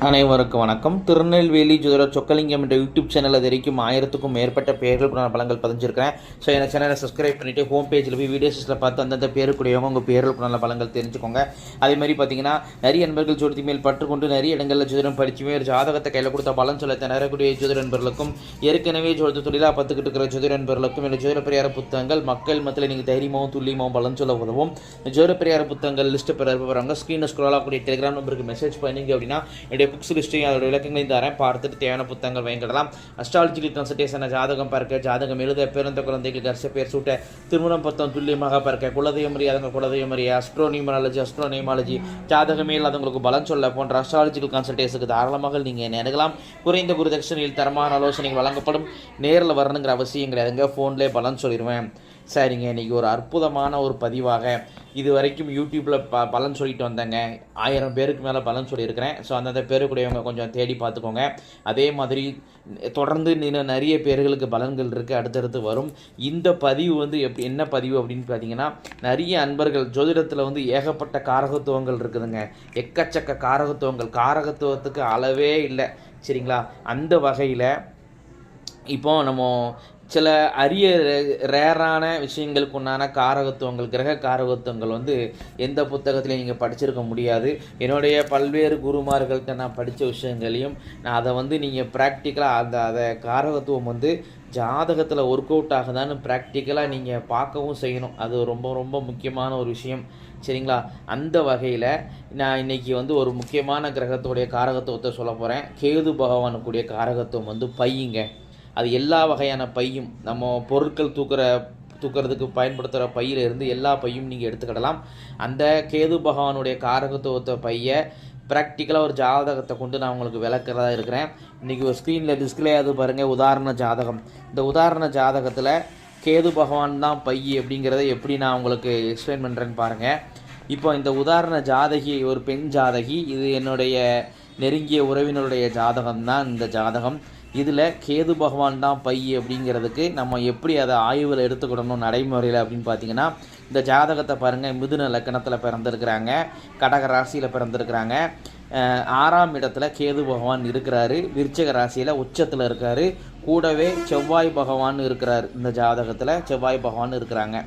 அனைவருக்கும் வணக்கம். திருநெல்வேலி ஜோதிடர் சொக்கலிங்கம் என்ற யூடியூப் சேனலில் வரைக்கும் 1000க்கும் மேற்பட்ட பெயர்களுக்குண்டான பலன்கள் பதிஞ்சிருக்கிறேன். ஸோ எனக்கு சேனலை சப்ஸ்கிரைப் பண்ணிவிட்டு ஹோம் பேஜில் போய் வீடியோஸில் பார்த்து அந்தந்த பேருக்குடையவங்க உங்கள் பேர்களுக்குண்டான பலன்கள் தெரிஞ்சுக்கோங்க. அதே மாதிரி பார்த்தீங்கன்னா நிறைய நண்பர்கள் ஜோதிடத்தி மேல் பற்றுக்கொண்டு நிறைய இடங்களில் ஜோதிடம் படிச்சுமே ஒரு ஜாதகத்தை கையில் கொடுத்த பலன் சொல்ல நிறையக்கூடிய ஜோதிட நண்பர்களுக்கும் ஏற்கனவே ஜோதிட தொழிலாக பார்த்துக்கிட்டு இருக்கிற ஜோதிட நண்பர்களுக்கும் இந்த ஜோதிட பரிகார புத்தகங்கள் மக்கள் மத்தியில் நீங்கள் தைரியமாகவும் துல்லியமாகவும் பலன் சொல்ல உதவும். ஜோதிட பரிகார புத்தகங்கள் லிஸ்ட்டு பெற வரவங்க ஸ்க்ரீனில் ஸ்க்ரோல் ஆகக்கூடிய டெலிகிராம் நம்பருக்கு மெசேஜ் பண்ணிங்க அப்படின்னா புக்ஸ் லிஸ்ட்டையும் அதோட விளக்கங்களையும் தரேன். பார்த்துட்டு தேவையான புத்தகங்கள் வாங்கிடலாம். அஸ்ட்ராலஜிக்கல் கன்சல்டேஷன், ஜாதகம் பார்க்க, ஜாதகம் எழுத, பிறந்த குழந்தைகளுக்கு அரச பேர் சூட்ட, திருமணம் பொருத்தம் துல்லியமாக பார்க்க, குலதெய்வம் அறியாதவங்க குலதெய்வம் அறிய, அஸ்ட்ரோனிமாலஜி, ஜாதகமே இல்லாதவங்களுக்கு பலன் சொல்ல போன்ற அஸ்ட்ராலஜிக்கல் கன்சல்டேஷனுக்கு தாராளமாக நீங்கள் அணுகலாம். குறைந்த குருதட்சணையில் தரமான ஆலோசனைகள் வழங்கப்படும். நேரில் வரணுங்கிற அவசியம் கிடையாதுங்க, ஃபோன்லேயே பலன் சொல்லிடுவேன். சரிங்க, இன்றைக்கி ஒரு அற்புதமான ஒரு பதிவாக இது வரைக்கும் யூடியூப்பில் பலன் சொல்லிட்டு வந்தேங்க. 1000 பேருக்கு மேலே பலன் சொல்லியிருக்கிறேன். ஸோ அந்தந்த பேருக்குடையவங்க கொஞ்சம் தேடி பார்த்துக்கோங்க. அதே மாதிரி தொடர்ந்து நிறைய பேர்களுக்கு பலன்கள் இருக்குது, அடுத்தடுத்து வரும். இந்த பதிவு என்ன பதிவு அப்படின்னு பார்த்தீங்கன்னா, நிறைய அன்பர்கள் ஜோதிடத்தில் ஏகப்பட்ட காரகத்துவங்கள் இருக்குதுங்க. எக்கச்சக்க காரகத்துவத்துக்கு அளவே இல்லை. சரிங்களா? அந்த வகையில் இப்போ நம்ம சில அரிய ரேரான விஷயங்களுக்கு உண்டான காரகத்துவங்கள், கிரக காரகத்துவங்கள் எந்த புத்தகத்திலையும் நீங்கள் படிச்சிருக்க முடியாது. என்னுடைய பல்வேறு குருமார்கள்ட்ட நான் படித்த விஷயங்களையும் நான் அதை நீங்கள் ப்ராக்டிக்கலாக அதை காரகத்துவம் ஜாதகத்தில் ஒர்க் அவுட் ஆகுதான்னு ப்ராக்டிக்கலாக நீங்கள் பார்க்கவும் செய்யணும். அது ரொம்ப ரொம்ப முக்கியமான ஒரு விஷயம். சரிங்களா? அந்த வகையில் நான் இன்றைக்கி ஒரு முக்கியமான கிரகத்துடைய காரகத்துவத்தை சொல்ல போகிறேன். கேது பகவானுக்குடைய காரகத்துவம் பையுங்க. அது எல்லா வகையான பையும், நம்ம பொருட்கள் தூக்கிறதுக்கு பயன்படுத்துகிற பையிலிருந்து எல்லா பையும் நீங்கள் எடுத்துக்கிடலாம். அந்த கேது பகவானுடைய காரகத்துவத்தை பையை ப்ராக்டிக்கலாக ஒரு ஜாதகத்தை கொண்டு நான் உங்களுக்கு விளக்கிறதா இருக்கிறேன். இன்றைக்கி ஒரு ஸ்க்ரீனில் டிஸ்பிளே பாருங்கள், உதாரண ஜாதகம். இந்த உதாரண ஜாதகத்தில் கேது பகவான் தான் பை அப்படிங்கிறத எப்படி நான் உங்களுக்கு எக்ஸ்பிளைன் பண்ணுறேன்னு பாருங்கள். இப்போ இந்த உதாரண ஜாதகி ஒரு பெண் ஜாதகி, இது என்னுடைய நெருங்கிய உறவினருடைய ஜாதகம் தான் இந்த ஜாதகம். இதில் கேது பகவான் தான் பை அப்படிங்கிறதுக்கு நம்ம எப்படி அதை ஆய்வில் எடுத்துக்கிடணும் நடைமுறையில் அப்படின்னு பார்த்தீங்கன்னா, இந்த ஜாதகத்தை பாருங்கள். மிதுன லக்கணத்தில் பிறந்திருக்கிறாங்க, கடக ராசியில் பிறந்திருக்கிறாங்க. 6ஆம் இடத்துல கேது பகவான் இருக்கிறாரு, விருச்சிக ராசியில் உச்சத்தில் இருக்கார். கூடவே செவ்வாய் பகவான் இருக்கிறார். இந்த ஜாதகத்தில் செவ்வாய் பகவான் இருக்கிறாங்க.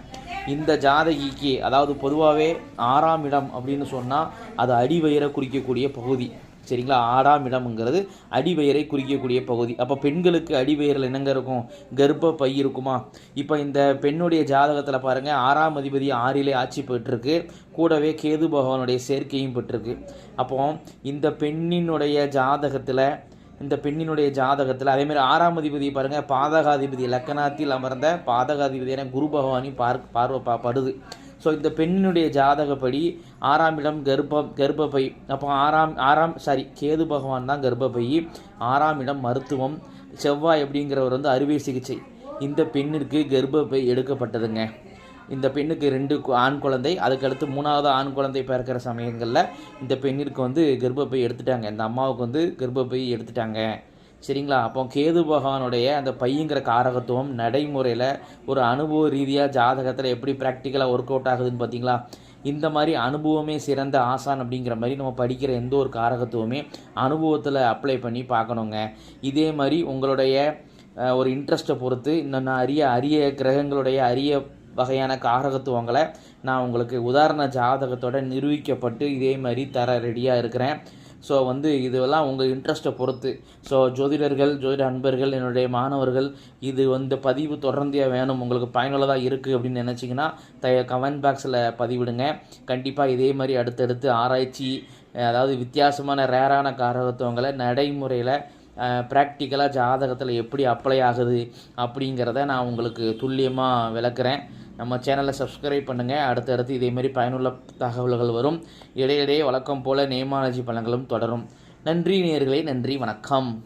இந்த ஜாதகிக்கு அதாவது பொதுவாகவே 6ஆம் இடம் அப்படின்னு சொன்னால் அது அடிவயிறை குறிக்கக்கூடிய பகுதி. சரிங்களா? 6ஆம் இடம்ங்கிறது அடிவயிறை குறிக்கக்கூடிய பகுதி. அப்போ பெண்களுக்கு அடிவயிறில் என்னங்க இருக்கும்? கர்ப்ப பை இருக்குமா? இப்போ இந்த பெண்ணுடைய ஜாதகத்தில் பாருங்கள், 6ஆம் அதிபதி 6லே ஆட்சி பெற்றிருக்கு, கூடவே கேது பகவானுடைய சேர்க்கையும் பெற்றிருக்கு. அப்போ இந்த பெண்ணினுடைய ஜாதகத்தில் அதேமாதிரி 6ஆம் அதிபதி பாருங்கள், பாதகாதிபதி லக்கணத்தில் அமர்ந்த பாதகாதிபதியான குரு பகவானையும் படுது. ஸோ இந்த பெண்ணினுடைய ஜாதகப்படி 6ஆம் இடம் கர்ப்பப்பை. அப்போ கேது பகவான் தான் கர்ப்பப்பை, 6ஆம் இடம் மருத்துவம், செவ்வாய் அப்படிங்கிறவர் அறுவை சிகிச்சை. இந்த பெண்ணிற்கு கர்ப்பப்பை எடுக்கப்பட்டதுங்க. இந்த பெண்ணுக்கு 2 ஆண் குழந்தை, அதுக்கடுத்து 3வது ஆண் குழந்தை பிறக்கிற சமயங்களில் இந்த பெண்ணிற்கு கர்ப்பப்பை எடுத்துட்டாங்க. இந்த அம்மாவுக்கு கர்ப்பப்பை எடுத்துட்டாங்க. சரிங்களா? அப்போ கேது பகவானுடைய அந்த பையங்கிற காரகத்துவம் நடைமுறையில் ஒரு அனுபவ ரீதியாக ஜாதகத்தில் எப்படி ப்ராக்டிக்கலாக ஒர்க் அவுட் ஆகுதுன்னு பார்த்தீங்களா? இந்த மாதிரி அனுபவமே சிறந்த ஆசான் அப்படிங்கிற மாதிரி நம்ம படிக்கிற எந்த ஒரு காரகத்துவமே அனுபவத்தில் அப்ளை பண்ணி பார்க்கணுங்க. இதே மாதிரி உங்களுடைய ஒரு இன்ட்ரெஸ்ட்டை பொறுத்து இன்னும் அரிய கிரகங்களுடைய அரிய வகையான காரகத்துவங்களை நான் உங்களுக்கு உதாரண ஜாதகத்தோட நிரூபிக்கப்பட்டு இதே மாதிரி தர ரெடியாக இருக்கிறேன். ஸோ இதெல்லாம் உங்கள் இன்ட்ரெஸ்ட்டை பொறுத்து. ஸோ ஜோதிட அன்பர்கள், என்னுடைய மாணவர்கள், இது பதிவு தொடர்ந்தே வேணும், உங்களுக்கு பயனுள்ளதாக இருக்குது அப்படின்னு நினச்சிங்கன்னா கமெண்ட் பாக்ஸில் பதிவிடுங்க. கண்டிப்பாக இதே மாதிரி அடுத்தடுத்து ஆராய்ச்சி, அதாவது வித்தியாசமான ரேரான காரகத்துவங்களை நடைமுறையில் ப்ராக்டிக்கலாக ஜாதகத்தில் எப்படி அப்ளை ஆகுது அப்படிங்கிறத நான் உங்களுக்கு துல்லியமாக விளக்குறேன். நம்ம சேனலை சப்ஸ்கிரைப் பண்ணுங்கள். அடுத்தடுத்து இதேமாரி பயனுள்ள தகவல்கள் வரும். இடையிடையே வழக்கம் போல் நேமாலஜி பலன்களும் தொடரும். நன்றி நேயர்களே, நன்றி, வணக்கம்.